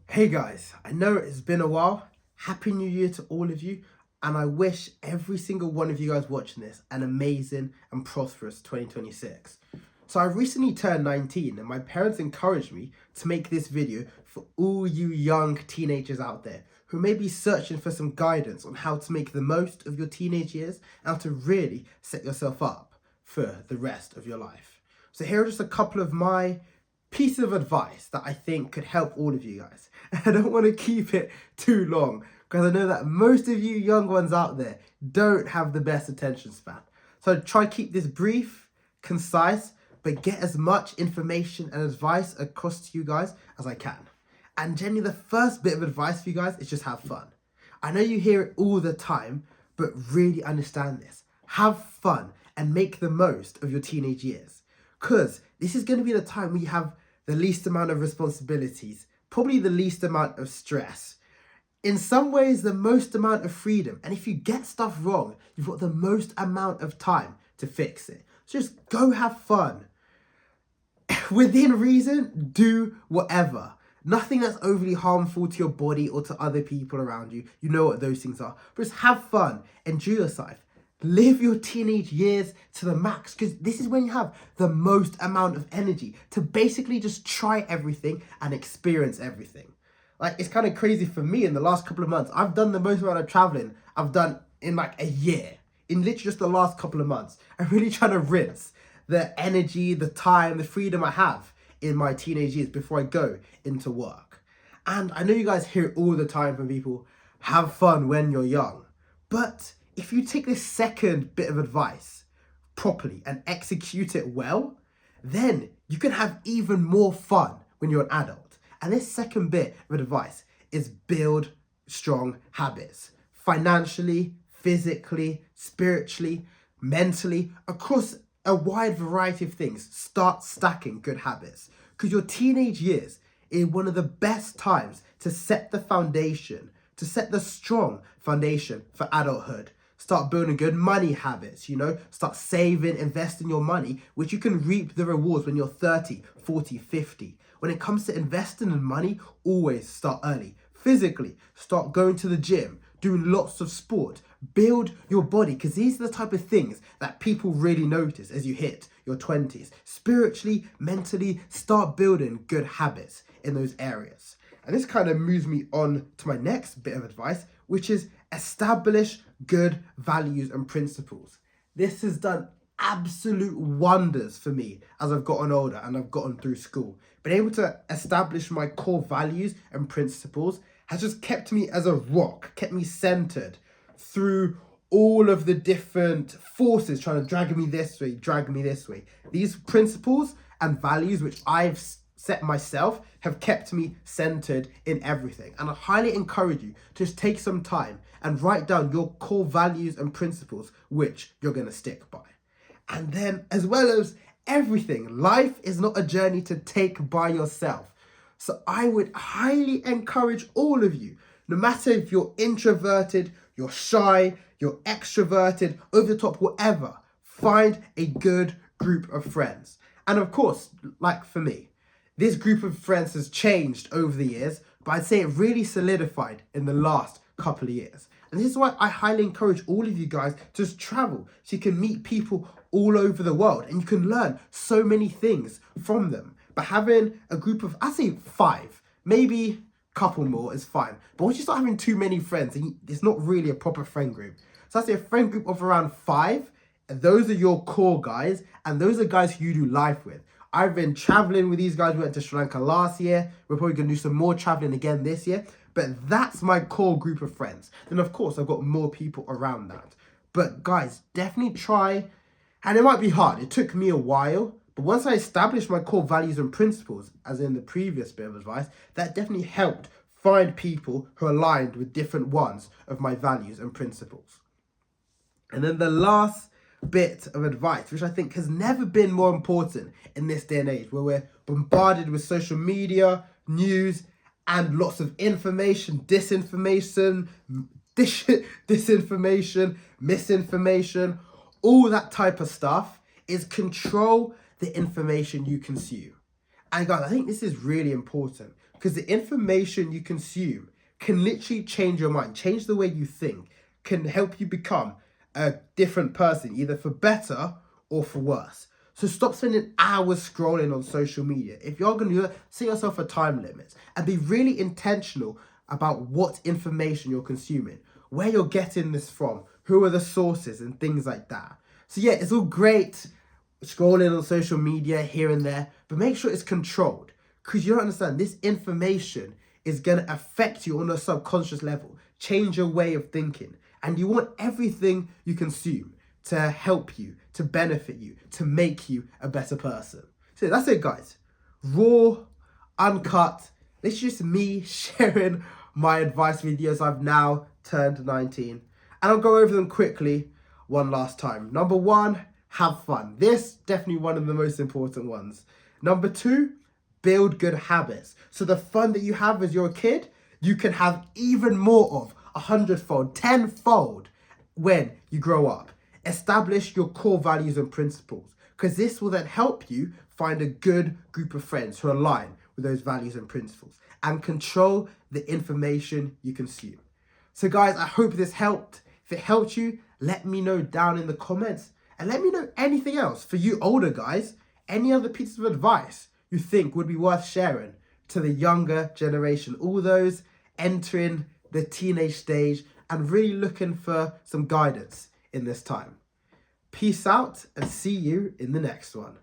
Hey guys, I know it's been a while. Happy New Year to all of you, and I wish every single one of you guys watching this an amazing and prosperous 2026. So I recently turned 19 and my parents encouraged me to make this video for all you young teenagers out there who may be searching for some guidance on how to make the most of your teenage years and how to really set yourself up for the rest of your life. So here are just a couple of my piece of advice that I think could help all of you guys. I don't want to keep it too long because I know that most of you young ones out there don't have the best attention span. So try keep this brief, concise, but get as much information and advice across to you guys as I can. And generally the first bit of advice for you guys is just have fun. I know you hear it all the time, but really understand this. Have fun and make the most of your teenage years. Because this is going to be the time where you have the least amount of responsibilities, probably the least amount of stress. In some ways, the most amount of freedom. And if you get stuff wrong, you've got the most amount of time to fix it. So just go have fun. Within reason, do whatever. Nothing that's overly harmful to your body or to other people around you. You know what those things are. But just have fun. Enjoy yourself. Live your teenage years to the max, because this is when you have the most amount of energy to basically just try everything and experience everything. Like, it's kind of crazy for me in the last couple of months. I've done the most amount of traveling I've done in like a year, in literally just the last couple of months. I'm really trying to rinse the energy, the time, the freedom I have in my teenage years before I go into work. And I know you guys hear it all the time from people, have fun when you're young. But if you take this second bit of advice properly and execute it well, then you can have even more fun when you're an adult. And this second bit of advice is build strong habits. Financially, physically, spiritually, mentally, across a wide variety of things. Start stacking good habits. Because your teenage years is one of the best times to set the foundation, to set the strong foundation for adulthood. Start building good money habits, start saving, investing your money, which you can reap the rewards when you're 30, 40, 50. When it comes to investing in money, always start early. Physically, start going to the gym, doing lots of sport, build your body, because these are the type of things that people really notice as you hit your 20s. Spiritually, mentally, start building good habits in those areas. And this kind of moves me on to my next bit of advice, which is establish good values and principles. This has done absolute wonders for me as I've gotten older and I've gotten through school. Being able to establish my core values and principles has just kept me as a rock, kept me centered through all of the different forces trying to drag me this way, drag me this way. These principles and values, which I've set myself, have kept me centered in everything. And I highly encourage you to just take some time and write down your core values and principles which you're going to stick by. And then, as well as everything, life is not a journey to take by yourself. So I would highly encourage all of you, no matter if you're introverted, you're shy, you're extroverted, over the top, whatever, find a good group of friends. And of course, like for me, this group of friends has changed over the years, but I'd say it really solidified in the last couple of years. And this is why I highly encourage all of you guys to just travel so you can meet people all over the world and you can learn so many things from them. But having a group of, I say 5, maybe a couple more is fine. But once you start having too many friends, it's not really a proper friend group. So I say a friend group of around 5, and those are your core guys, and those are guys who you do life with. I've been traveling with these guys. We went to Sri Lanka last year. We're probably going to do some more traveling again this year. But that's my core group of friends. Then, of course, I've got more people around that. But guys, definitely try. And it might be hard. It took me a while. But once I established my core values and principles, as in the previous bit of advice, that definitely helped find people who aligned with different ones of my values and principles. And then the last bit of advice, which I think has never been more important in this day and age, where we're bombarded with social media, news, and lots of information, disinformation, misinformation, all that type of stuff, is control the information you consume. And guys, I think this is really important because the information you consume can literally change your mind, change the way you think, can help you become a different person, either for better or for worse. So stop spending hours scrolling on social media. If you're going to do that, set yourself a time limit and be really intentional about what information you're consuming, where you're getting this from, who are the sources and things like that. So yeah, it's all great scrolling on social media here and there, but make sure it's controlled, because you don't understand, this information is going to affect you on a subconscious level, change your way of thinking, and you want everything you consume to help you, to benefit you, to make you a better person. So that's it, guys. Raw, uncut. This is just me sharing my advice videos. I've now turned 19. And I'll go over them quickly one last time. Number 1, have fun. This definitely one of the most important ones. Number 2, build good habits. So the fun that you have as you're a kid, you can have even more of, 100-fold, 10-fold when you grow up. Establish your core values and principles, because this will then help you find a good group of friends who align with those values and principles, and control the information you consume. So guys, I hope this helped. If it helped you, let me know down in the comments, and let me know anything else for you older guys, any other pieces of advice you think would be worth sharing to the younger generation, all those entering the teenage stage and really looking for some guidance in this time. Peace out and see you in the next one.